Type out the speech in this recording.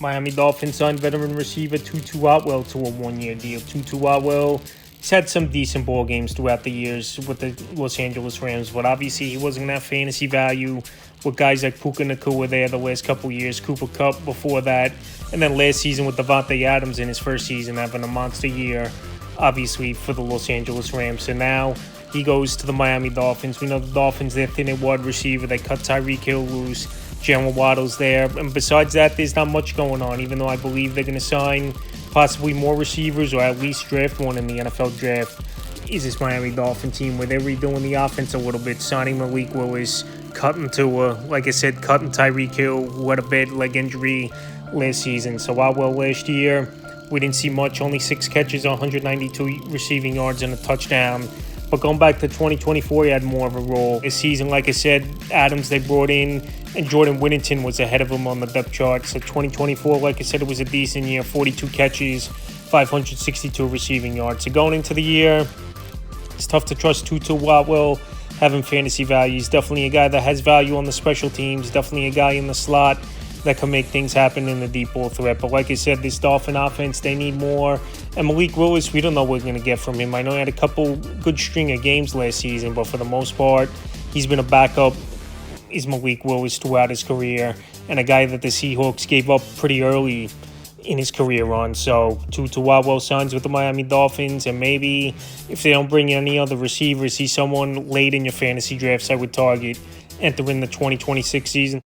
Miami Dolphins signed veteran receiver Tutu Atwell to a one-year deal. Tutu Atwell, he's had some decent ball games throughout the years with the Los Angeles Rams, but obviously he wasn't that fantasy value with guys like Puka Nacua there the last couple years, Cooper Kupp before that, and then last season with Devontae Adams in his first season having a monster year, obviously, for the Los Angeles Rams. So now he goes to the Miami Dolphins. We know the Dolphins, they're thin at wide receiver. They cut Tyreek Hill loose. Jalen Waddle's there. And besides that, there's not much going on, even though I believe they're going to sign possibly more receivers or at least draft one in the NFL draft. Is this Miami Dolphin team where they're redoing the offense a little bit, signing Malik Willis, cutting Tua, like I said, cutting Tyreek Hill, who had a bad leg injury last season. So Atwell last year, we didn't see much, only 6 catches, 192 receiving yards and a touchdown. But going back to 2024, he had more of a role. This season, like I said, Adams they brought in, and Jordan Whittington was ahead of him on the depth chart. So 2024, like I said, it was a decent year, 42 catches, 562 receiving yards. So going into the year, it's tough to trust Tutu Atwell having fantasy value. He's definitely a guy that has value on the special teams, definitely a guy in the slot that can make things happen in the deep ball threat. But like I said, this Dolphin offense, they need more. And Malik Willis, we don't know what we're going to get from him. I know he had a couple good string of games last season, but for the most part, he's been a backup. Is Malik Willis throughout his career, and a guy that the Seahawks gave up pretty early in his career run. So Tutu Atwell signs with the Miami Dolphins, and maybe if they don't bring in any other receivers, he's someone late in your fantasy drafts I would target entering the 2026 season.